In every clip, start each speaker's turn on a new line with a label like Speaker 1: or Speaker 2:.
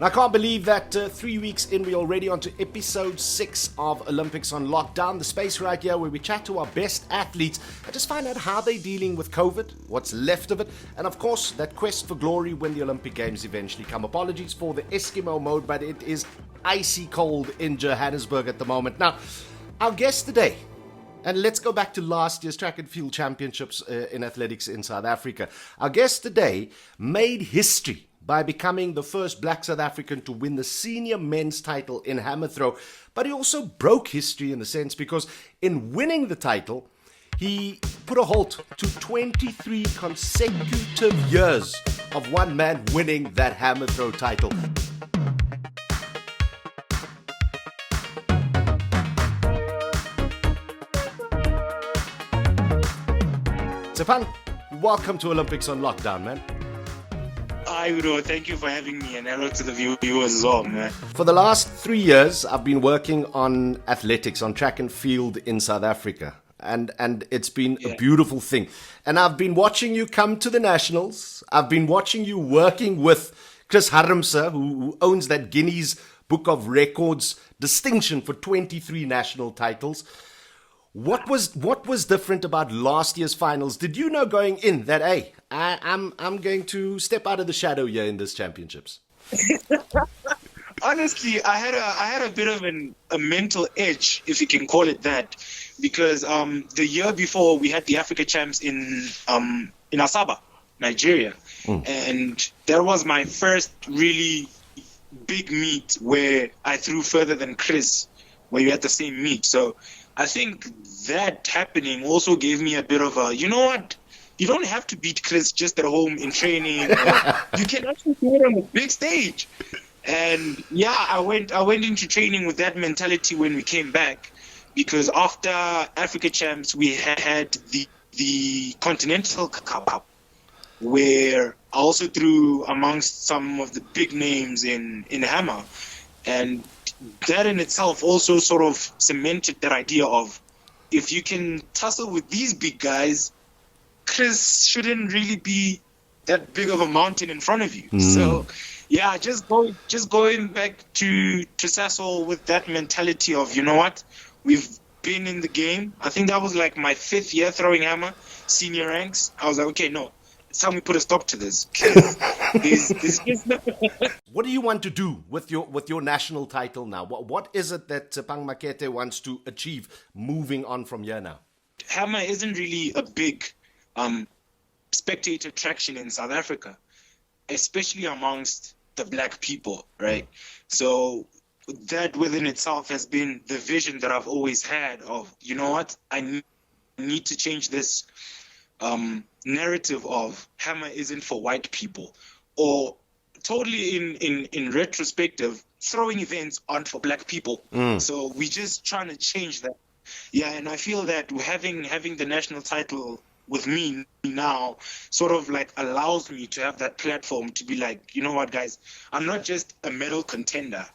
Speaker 1: I can't believe that 3 weeks in, we're already on to episode 6 of Olympics on Lockdown, the space right here where we chat to our best athletes and just find out how they're dealing with COVID, what's left of it, and of course, that quest for glory when the Olympic Games eventually come. Apologies for the Eskimo mode, but it is icy cold in Johannesburg at the moment. Now, our guest today, and let's go back to last year's track and field championships in athletics in South Africa. Our guest today made history by becoming the first black South African to win the senior men's title in Hammerthrow. But he also broke history in a sense because in winning the title, he put a halt to 23 consecutive years of one man winning that Hammerthrow title. Tshepang, welcome to Olympics on Lockdown, man.
Speaker 2: Hi, Udo. Thank you for having me, and hello to the viewers as well, man.
Speaker 1: For the last 3 years, I've been working on athletics, on track and field in South Africa. And it's been a beautiful thing. And I've been watching you come to the Nationals. I've been watching you working with Chris Harmse, who owns that Guinness Book of Records distinction for 23 national titles. What was different about last year's finals? Did you know going in that, hey, I'm going to step out of the shadow here in this championships?
Speaker 2: Honestly, I had a bit of a mental edge, if you can call it that, because the year before we had the Africa Champs in Asaba, Nigeria, and that was my first really big meet where I threw further than Chris, where we had the same meet. So I think that happening also gave me a bit of a, you know what? You don't have to beat Chris just at home in training. You can actually do it on the big stage. And yeah, I went into training with that mentality when we came back, because after Africa Champs we had the Continental Cup, where I also threw amongst some of the big names in Hammer, and that in itself also sort of cemented that idea of, if you can tussle with these big guys, Chris shouldn't really be that big of a mountain in front of you. So yeah, just going back to Sasol with that mentality of, you know what, we've been in the game. I think that was like my 5th year throwing hammer, senior ranks. I was like, okay, no, it's time we put a stop to this.
Speaker 1: What do you want to do with your national title now? What is it that Tshepang Makhete wants to achieve moving on from here now?
Speaker 2: Hammer isn't really a big spectator attraction in South Africa, especially amongst the black people, right? So that within itself has been the vision that I've always had of, you know what, I need to change this narrative of Hammer isn't for white people, or totally in retrospective, throwing events aren't for black people. So we're just trying to change that. Yeah, and I feel that having the national title with me now sort of like allows me to have that platform to be like, you know what, guys, I'm not just a medal contender.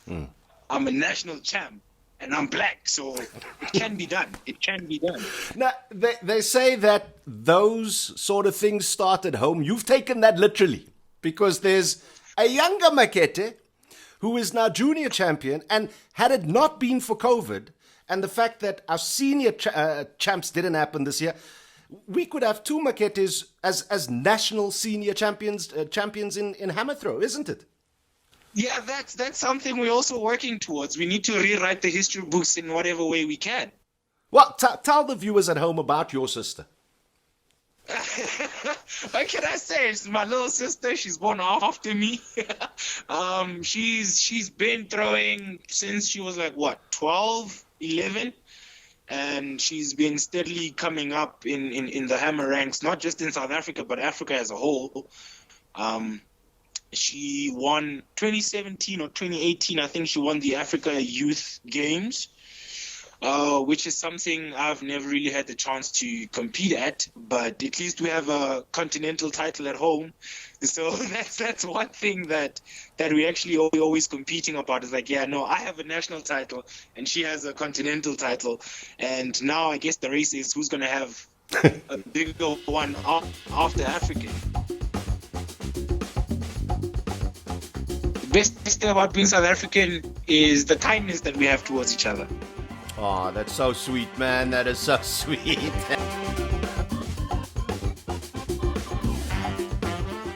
Speaker 2: I'm a national champ. And I'm black, so it can be done. It can be done.
Speaker 1: Now, they say that those sort of things start at home. You've taken that literally, because there's a younger Makhete who is now junior champion, and had it not been for COVID and the fact that our senior champs didn't happen this year, we could have 2 Makhetes as national senior champions in Hammerthrow, isn't it?
Speaker 2: Yeah, that's something we're also working towards. We need to rewrite the history books in whatever way we can.
Speaker 1: Well, tell the viewers at home about your sister.
Speaker 2: What can I say? She's my little sister. She's born after me. She's been throwing since she was like, 12, 11? And she's been steadily coming up in the hammer ranks, not just in South Africa, but Africa as a whole. She won 2017 or 2018, I think she won the Africa Youth Games, which is something I've never really had the chance to compete at, but at least we have a continental title at home. So that's one thing that we actually always competing about. Is like, yeah, no, I have a national title and she has a continental title, and now I guess the race is who's going to have a bigger one after Africa. best thing about being South African is the kindness that we have towards each other.
Speaker 1: Oh, that's so sweet, man. That is so sweet.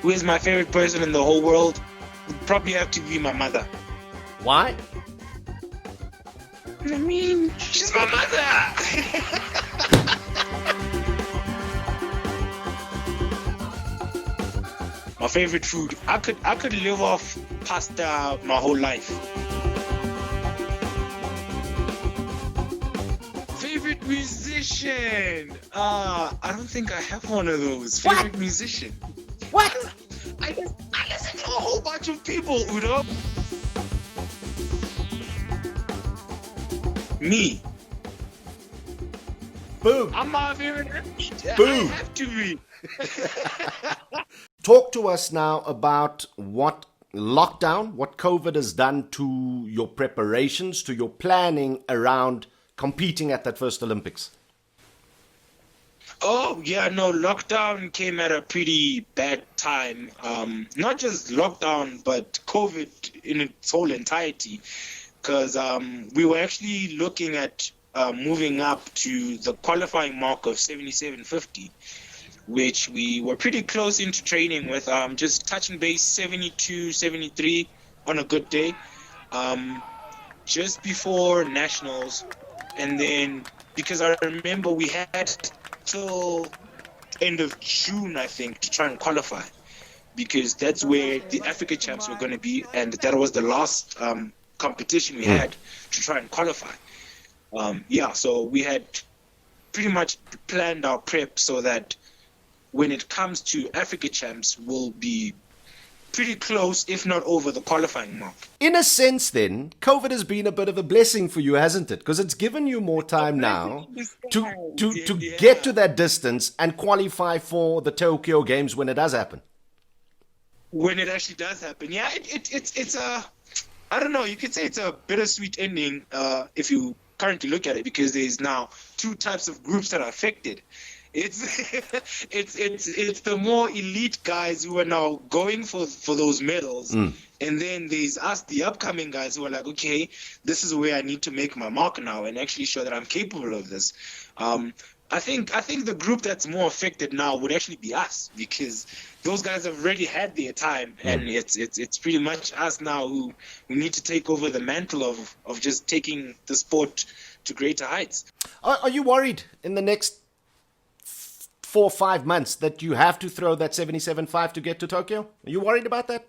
Speaker 2: Who is my favorite person in the whole world? Would probably have to be my mother.
Speaker 1: Why?
Speaker 2: I mean, she's my mother. My favorite food. I could live off pasta my whole life. Favorite musician. I don't think I have one of those. Favorite musician.
Speaker 1: What?
Speaker 2: I listen to a whole bunch of people, Udo. Me.
Speaker 1: Boom.
Speaker 2: I'm my favorite athlete.
Speaker 1: Boom.
Speaker 2: I have to be.
Speaker 1: Talk to us now about what lockdown, what COVID has done to your preparations, to your planning around competing at that first Olympics.
Speaker 2: Oh, yeah, no, lockdown came at a pretty bad time. Not just lockdown, but COVID in its whole entirety. Because we were actually looking at moving up to the qualifying mark of 77.50, which we were pretty close into training with, just touching base 72, 73 on a good day, just before nationals. And then, because I remember we had till end of June, I think, to try and qualify, because that's where the Africa champs were going to be, and that was the last competition we had to try and qualify. So we had pretty much planned our prep so that when it comes to Africa champs, we'll be pretty close, if not over the qualifying mark.
Speaker 1: In a sense, then, COVID has been a bit of a blessing for you, hasn't it? Because it's given you more time now to get to that distance and qualify for the Tokyo Games when it does happen.
Speaker 2: When it actually does happen, yeah, it's a, I don't know, you could say it's a bittersweet ending if you currently look at it, because there's now two types of groups that are affected. It's the more elite guys who are now going for those medals, and then there's us, the upcoming guys, who are like, okay, this is where I need to make my mark now and actually show that I'm capable of this. I think the group that's more affected now would actually be us, because those guys have already had their time, and it's pretty much us now who need to take over the mantle of just taking the sport to greater heights.
Speaker 1: Are you worried in the next 4 or 5 months that you have to throw that 77.5 to get to Tokyo? Are you worried about that?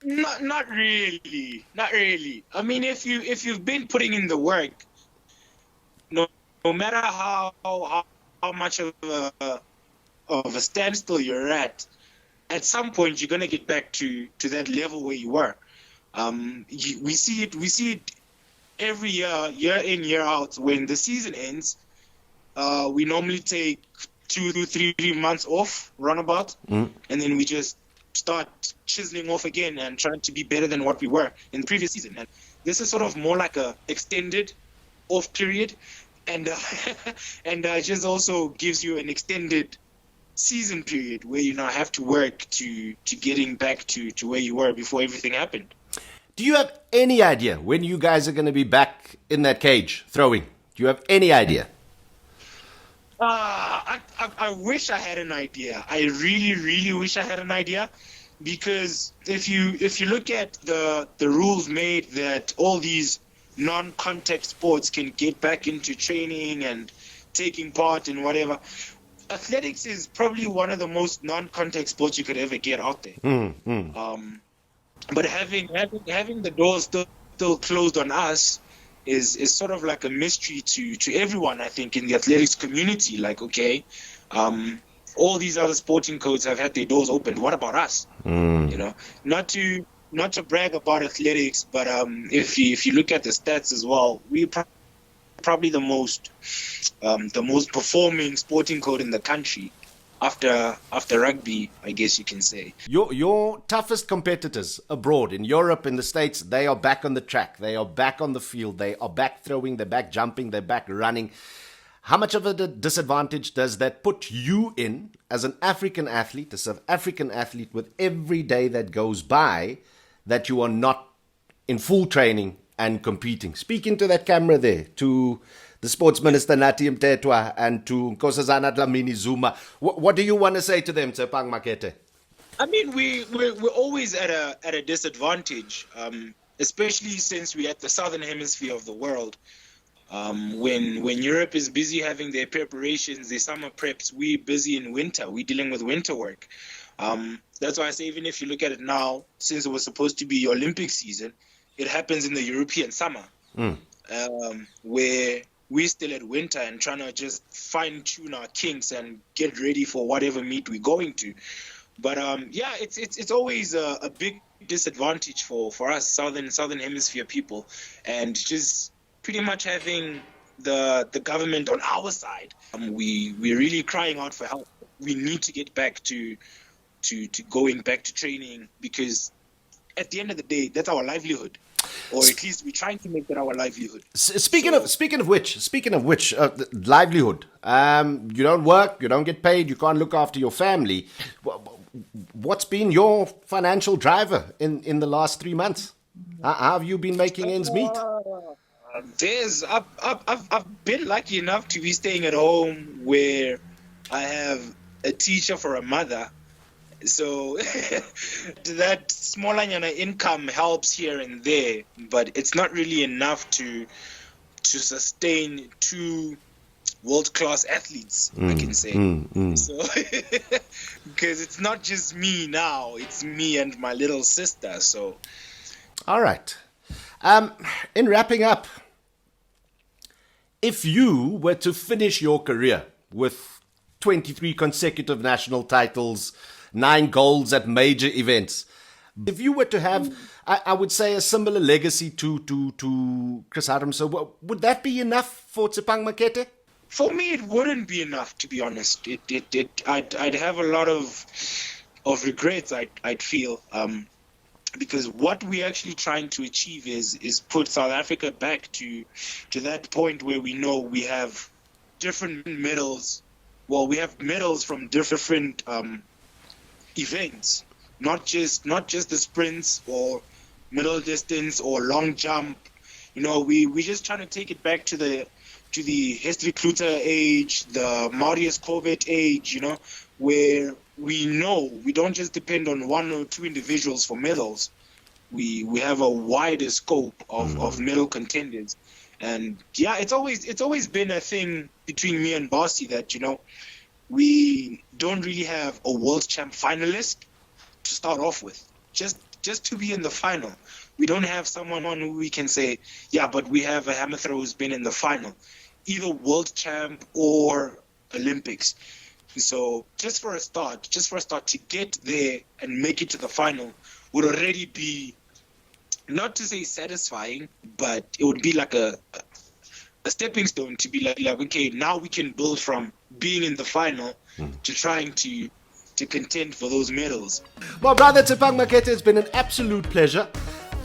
Speaker 2: Not really. I mean, if you've been putting in the work, no matter how much of a standstill you're at some point you're gonna get back to that level where you were. We see it every year in, year out. When the season ends, we normally take 2 to 3 months off, runabout, and then we just start chiseling off again and trying to be better than what we were in the previous season. And this is sort of more like a extended off period, and just also gives you an extended season period where you now have to work to getting back to where you were before everything happened.
Speaker 1: Do you have any idea when you guys are going to be back in that cage throwing? Do you have any idea?
Speaker 2: I wish I had an idea. I really, really wish I had an idea, because if you look at the rules made that all these non-contact sports can get back into training and taking part in whatever, athletics is probably one of the most non-contact sports you could ever get out there. But having the doors still closed on us is sort of like a mystery to everyone, I think, in the athletics community. Like, okay, all these other sporting codes have had their doors opened. What about us? You know, not to brag about athletics, but if you look at the stats as well, we're probably the most performing sporting code in the country. After rugby, I guess you can say.
Speaker 1: Your toughest competitors abroad, in Europe, in the States, they are back on the track. They are back on the field. They are back throwing. They're back jumping. They're back running. How much of a disadvantage does that put you in as an African athlete, a South African athlete, with every day that goes by that you are not in full training and competing? Speaking to that camera there, to the Sports Minister Nathi Mthethwa and to Nkosazana Dlamini Zuma, what do you want to say to them, Tshepang Makhete?
Speaker 2: I mean, we're always at a disadvantage, especially since we're at the southern hemisphere of the world. When Europe is busy having their preparations, their summer preps, we're busy in winter. We're dealing with winter work. That's why I say, even if you look at it now, since it was supposed to be Olympic season, it happens in the European summer, where we're still at winter and trying to just fine-tune our kinks and get ready for whatever meet we're going to. But yeah, it's always a big disadvantage for us southern hemisphere people, and just pretty much having the government on our side. We're really crying out for help. We need to get back to going back to training, because at the end of the day, that's our livelihood, or at least we're trying to make that our livelihood.
Speaker 1: Speaking of which, livelihood. You don't work, you don't get paid, you can't look after your family. What's been your financial driver in the last 3 months? How have you been making ends meet?
Speaker 2: I've been lucky enough to be staying at home, where I have a teacher for a mother. So that small income helps here and there, but it's not really enough to sustain 2 world-class athletes, I can say. So because it's not just me now, it's me and my little sister. So
Speaker 1: all right. In wrapping up, if you were to finish your career with 23 consecutive national titles, 9 golds at major events, if you were to have, I would say, a similar legacy to Chris Harmse, would that be enough for Tshepang Makhete?
Speaker 2: For me, it wouldn't be enough, to be honest. I'd have a lot of regrets. I'd feel, because what we're actually trying to achieve is put South Africa back to that point where we know we have different medals. Well, we have medals from different events, not just the sprints or middle distance or long jump. You know, we're just trying to take it back to the Hestie Kluter age, the Marius Covet age, you know, where we know we don't just depend on 1 or 2 individuals for medals. We have a wider scope of medal contenders. And yeah, it's always been a thing between me and Bossy that, you know, we don't really have a world champ finalist to start off with. Just to be in the final. We don't have someone who we can say, yeah, but we have a Hammerthrow who's been in the final, either world champ or Olympics. So just for a start to get there and make it to the final would already be, not to say satisfying, but it would be like a stepping stone to be like, okay, now we can build from being in the final to trying to contend for those medals.
Speaker 1: Well, brother Tshepang Makhete, it's been an absolute pleasure.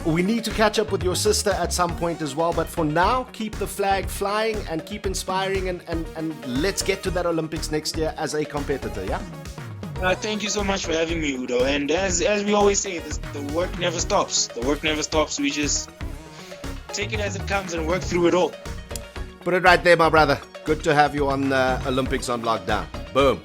Speaker 1: We need to catch up with your sister at some point as well, but for now, keep the flag flying and keep inspiring, and let's get to that Olympics next year as a competitor, yeah?
Speaker 2: Thank you so much for having me, Udo. And as we always say, the work never stops. The work never stops. We just take it as it comes and work through it all.
Speaker 1: Put it right there, my brother. Good to have you on Olympics on Lockdown. Boom.